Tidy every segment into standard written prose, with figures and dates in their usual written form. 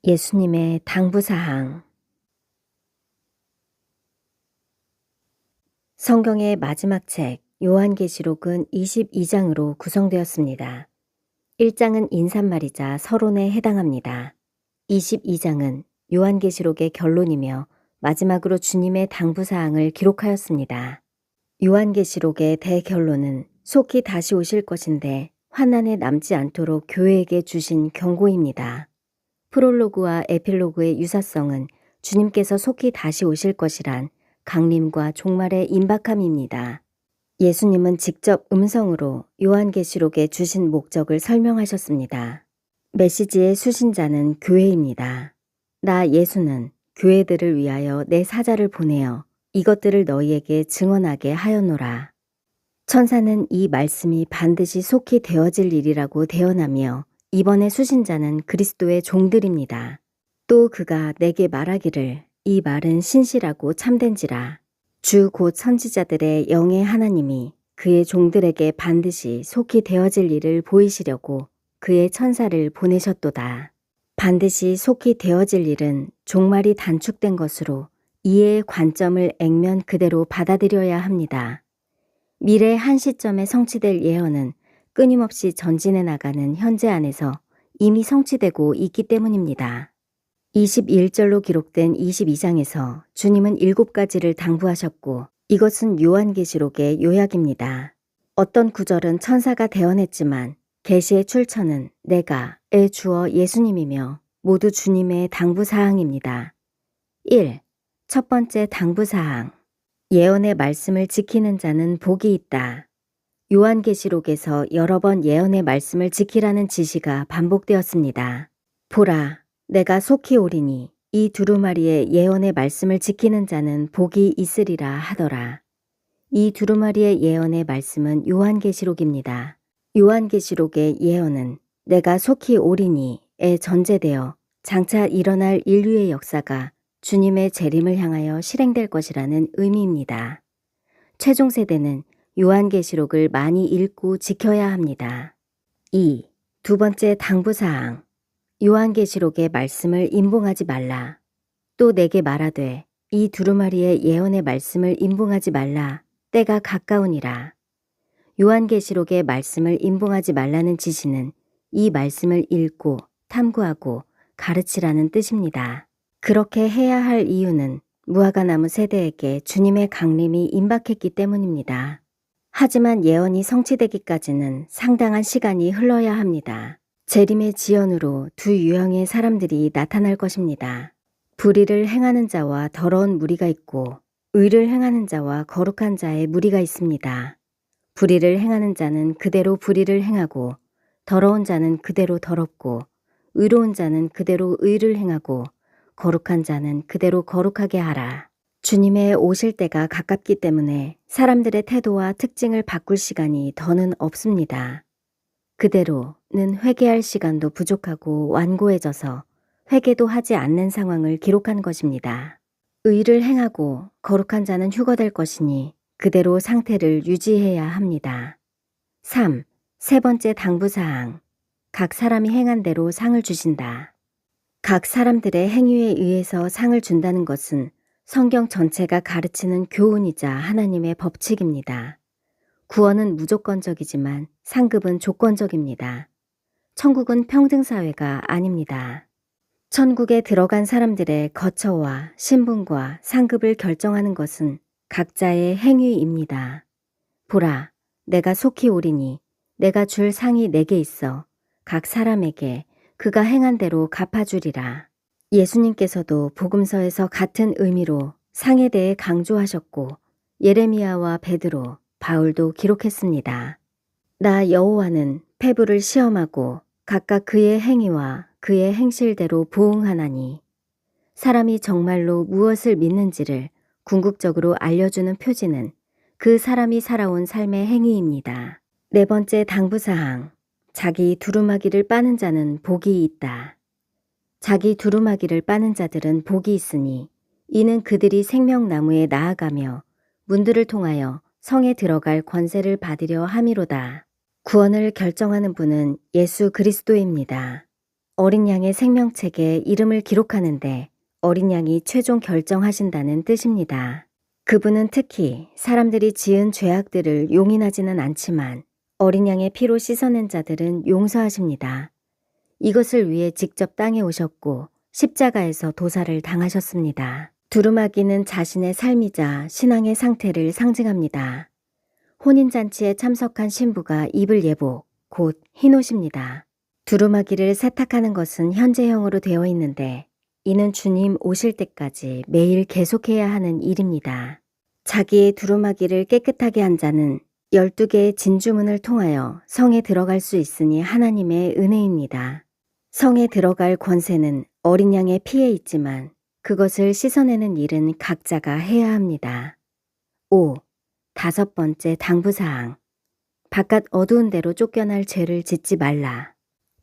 예수님의 당부사항. 성경의 마지막 책 요한계시록은 22장으로 구성되었습니다. 1장은 인사말이자 서론에 해당합니다. 22장은 요한계시록의 결론이며 마지막으로 주님의 당부사항을 기록하였습니다. 요한계시록의 대결론은 속히 다시 오실 것인데 환난에 남지 않도록 교회에게 주신 경고입니다. 프롤로그와 에필로그의 유사성은 주님께서 속히 다시 오실 것이란 강림과 종말의 임박함입니다. 예수님은 직접 음성으로 요한계시록에 주신 목적을 설명하셨습니다. 메시지의 수신자는 교회입니다. 나 예수는 교회들을 위하여 내 사자를 보내어 이것들을 너희에게 증언하게 하였노라. 천사는 이 말씀이 반드시 속히 되어질 일이라고 대언하며 이번의 수신자는 그리스도의 종들입니다. 또 그가 내게 말하기를 이 말은 신실하고 참된지라. 주 곧 선지자들의 영의 하나님이 그의 종들에게 반드시 속히 되어질 일을 보이시려고 그의 천사를 보내셨도다. 반드시 속히 되어질 일은 종말이 단축된 것으로 이해의 관점을 액면 그대로 받아들여야 합니다. 미래 한 시점에 성취될 예언은 끊임없이 전진해 나가는 현재 안에서 이미 성취되고 있기 때문입니다. 21절로 기록된 22장에서 주님은 7가지를 당부하셨고 이것은 요한계시록의 요약입니다. 어떤 구절은 천사가 대언했지만 계시의 출처는 내가의 주어 예수님이며 모두 주님의 당부사항입니다. 1. 첫 번째 당부사항. 예언의 말씀을 지키는 자는 복이 있다. 요한계시록에서 여러 번 예언의 말씀을 지키라는 지시가 반복되었습니다. 보라, 내가 속히 오리니 이 두루마리의 예언의 말씀을 지키는 자는 복이 있으리라 하더라. 이 두루마리의 예언의 말씀은 요한계시록입니다. 요한계시록의 예언은 내가 속히 오리니에 전제되어 장차 일어날 인류의 역사가 주님의 재림을 향하여 실행될 것이라는 의미입니다. 최종 세대는 요한계시록을 많이 읽고 지켜야 합니다. 2. 두 번째 당부사항. 요한계시록의 말씀을 임봉하지 말라. 또 내게 말하되 이 두루마리의 예언의 말씀을 임봉하지 말라. 때가 가까우니라. 요한계시록의 말씀을 임봉하지 말라는 지시는 이 말씀을 읽고 탐구하고 가르치라는 뜻입니다. 그렇게 해야 할 이유는 무화과나무 세대에게 주님의 강림이 임박했기 때문입니다. 하지만 예언이 성취되기까지는 상당한 시간이 흘러야 합니다. 재림의 지연으로 두 유형의 사람들이 나타날 것입니다. 불의를 행하는 자와 더러운 무리가 있고 의를 행하는 자와 거룩한 자의 무리가 있습니다. 불의를 행하는 자는 그대로 불의를 행하고 더러운 자는 그대로 더럽고 의로운 자는 그대로 의를 행하고 거룩한 자는 그대로 거룩하게 하라. 주님의 오실 때가 가깝기 때문에 사람들의 태도와 특징을 바꿀 시간이 더는 없습니다. 그대로는 회개할 시간도 부족하고 완고해져서 회개도 하지 않는 상황을 기록한 것입니다. 의를 행하고 거룩한 자는 휴거될 것이니 그대로 상태를 유지해야 합니다. 3. 세 번째 당부사항. 각 사람이 행한 대로 상을 주신다. 각 사람들의 행위에 의해서 상을 준다는 것은 성경 전체가 가르치는 교훈이자 하나님의 법칙입니다. 구원은 무조건적이지만 상급은 조건적입니다. 천국은 평등사회가 아닙니다. 천국에 들어간 사람들의 거처와 신분과 상급을 결정하는 것은 각자의 행위입니다. 보라, 내가 속히 오리니 내가 줄 상이 내게 있어 각 사람에게 그가 행한 대로 갚아주리라. 예수님께서도 복음서에서 같은 의미로 상에 대해 강조하셨고 예레미야와 베드로, 바울도 기록했습니다. 나 여호와는 패부를 시험하고 각각 그의 행위와 그의 행실대로 보응하나니. 사람이 정말로 무엇을 믿는지를 궁극적으로 알려주는 표지는 그 사람이 살아온 삶의 행위입니다. 네 번째 당부사항. 자기 두루마기를 빠는 자는 복이 있다. 자기 두루마기를 빠는 자들은 복이 있으니 이는 그들이 생명나무에 나아가며 문들을 통하여 성에 들어갈 권세를 받으려 함이로다. 구원을 결정하는 분은 예수 그리스도입니다. 어린 양의 생명책에 이름을 기록하는데 어린 양이 최종 결정하신다는 뜻입니다. 그분은 특히 사람들이 지은 죄악들을 용인하지는 않지만 어린 양의 피로 씻어낸 자들은 용서하십니다. 이것을 위해 직접 땅에 오셨고 십자가에서 도살을 당하셨습니다. 두루마기는 자신의 삶이자 신앙의 상태를 상징합니다. 혼인잔치에 참석한 신부가 입을 예복, 곧 흰옷입니다. 두루마기를 세탁하는 것은 현재형으로 되어 있는데 이는 주님 오실 때까지 매일 계속해야 하는 일입니다. 자기의 두루마기를 깨끗하게 한 자는 12개의 진주문을 통하여 성에 들어갈 수 있으니 하나님의 은혜입니다. 성에 들어갈 권세는 어린 양의 피에 있지만 그것을 씻어내는 일은 각자가 해야 합니다. 5. 다섯 번째 당부사항. 바깥 어두운 데로 쫓겨날 죄를 짓지 말라.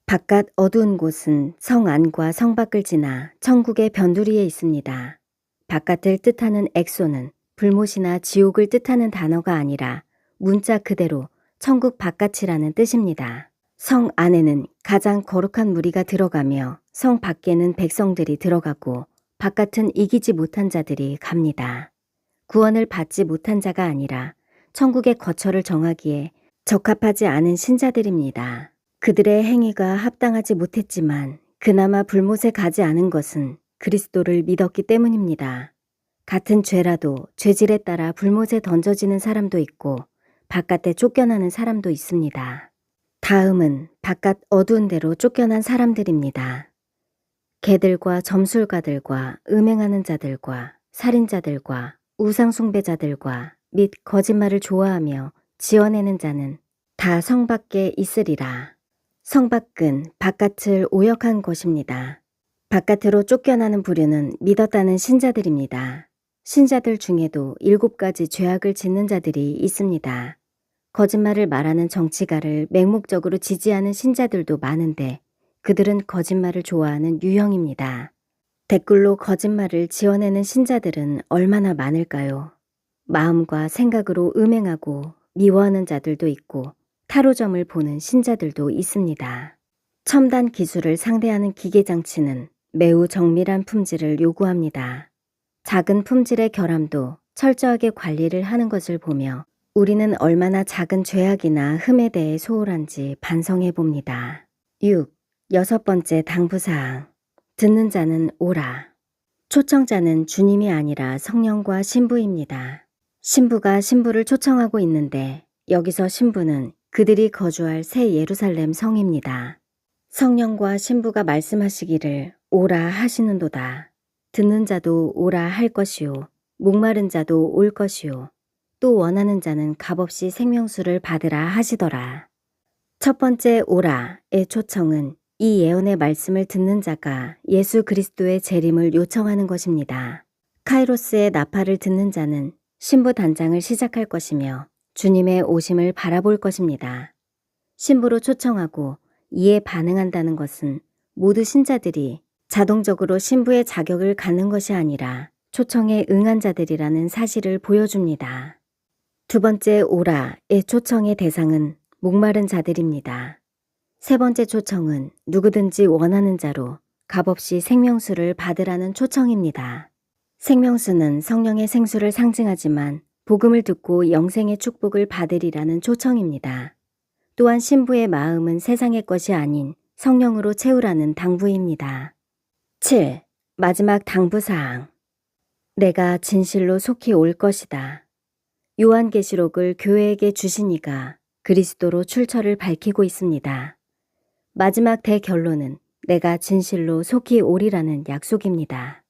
바깥 어두운 곳은 성 안과 성 밖을 지나 천국의 변두리에 있습니다. 바깥을 뜻하는 엑소는 불못이나 지옥을 뜻하는 단어가 아니라 문자 그대로 천국 바깥이라는 뜻입니다. 성 안에는 가장 거룩한 무리가 들어가며 성 밖에는 백성들이 들어가고 바깥은 이기지 못한 자들이 갑니다. 구원을 받지 못한 자가 아니라 천국의 거처를 정하기에 적합하지 않은 신자들입니다. 그들의 행위가 합당하지 못했지만 그나마 불못에 가지 않은 것은 그리스도를 믿었기 때문입니다. 같은 죄라도 죄질에 따라 불못에 던져지는 사람도 있고 바깥에 쫓겨나는 사람도 있습니다. 다음은 바깥 어두운 데로 쫓겨난 사람들입니다. 개들과 점술가들과 음행하는 자들과 살인자들과 우상숭배자들과 및 거짓말을 좋아하며 지어내는 자는 다 성 밖에 있으리라. 성 밖은 바깥을 오역한 것입니다. 바깥으로 쫓겨나는 부류는 믿었다는 신자들입니다. 신자들 중에도 7가지 죄악을 짓는 자들이 있습니다. 거짓말을 말하는 정치가를 맹목적으로 지지하는 신자들도 많은데 그들은 거짓말을 좋아하는 유형입니다. 댓글로 거짓말을 지어내는 신자들은 얼마나 많을까요? 마음과 생각으로 음행하고 미워하는 자들도 있고 타로점을 보는 신자들도 있습니다. 첨단 기술을 상대하는 기계장치는 매우 정밀한 품질을 요구합니다. 작은 품질의 결함도 철저하게 관리를 하는 것을 보며 우리는 얼마나 작은 죄악이나 흠에 대해 소홀한지 반성해 봅니다. 6. 여섯 번째 당부사항. 듣는 자는 오라. 초청자는 주님이 아니라 성령과 신부입니다. 신부가 신부를 초청하고 있는데 여기서 신부는 그들이 거주할 새 예루살렘 성입니다. 성령과 신부가 말씀하시기를 오라 하시는도다. 듣는 자도 오라 할 것이요. 목마른 자도 올 것이요. 또 원하는 자는 값없이 생명수를 받으라 하시더라. 첫 번째 오라의 초청은 이 예언의 말씀을 듣는 자가 예수 그리스도의 재림을 요청하는 것입니다. 카이로스의 나팔을 듣는 자는 신부 단장을 시작할 것이며 주님의 오심을 바라볼 것입니다. 신부로 초청하고 이에 반응한다는 것은 모두 신자들이 자동적으로 신부의 자격을 갖는 것이 아니라 초청에 응한 자들이라는 사실을 보여줍니다. 두 번째 오라의 초청의 대상은 목마른 자들입니다. 세 번째 초청은 누구든지 원하는 자로 값없이 생명수를 받으라는 초청입니다. 생명수는 성령의 생수를 상징하지만 복음을 듣고 영생의 축복을 받으리라는 초청입니다. 또한 신부의 마음은 세상의 것이 아닌 성령으로 채우라는 당부입니다. 7. 마지막 당부사항. 내가 진실로 속히 올 것이다. 요한계시록을 교회에게 주신 이가 그리스도로 출처를 밝히고 있습니다. 마지막 대결론은 내가 진실로 속히 오리라는 약속입니다.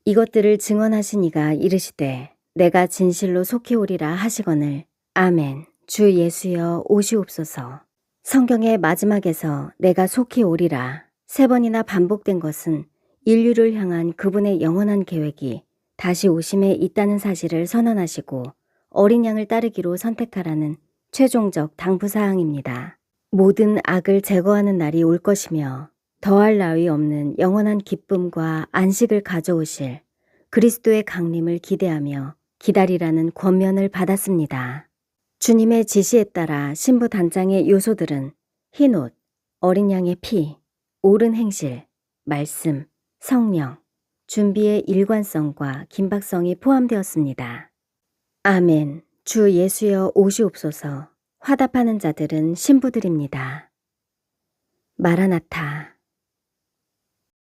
이것들을 증언하신 이가 이르시되 내가 진실로 속히 오리라 하시거늘 아멘. 주 예수여 오시옵소서. 성경의 마지막에서 내가 속히 오리라 3번이나 반복된 것은 인류를 향한 그분의 영원한 계획이 다시 오심에 있다는 사실을 선언하시고 어린 양을 따르기로 선택하라는 최종적 당부사항입니다. 모든 악을 제거하는 날이 올 것이며 더할 나위 없는 영원한 기쁨과 안식을 가져오실 그리스도의 강림을 기대하며 기다리라는 권면을 받았습니다. 주님의 지시에 따라 신부 단장의 요소들은 흰옷, 어린 양의 피, 옳은 행실, 말씀, 성령, 준비의 일관성과 긴박성이 포함되었습니다. 아멘. 주 예수여 오시옵소서. 화답하는 자들은 신부들입니다. 마라나타.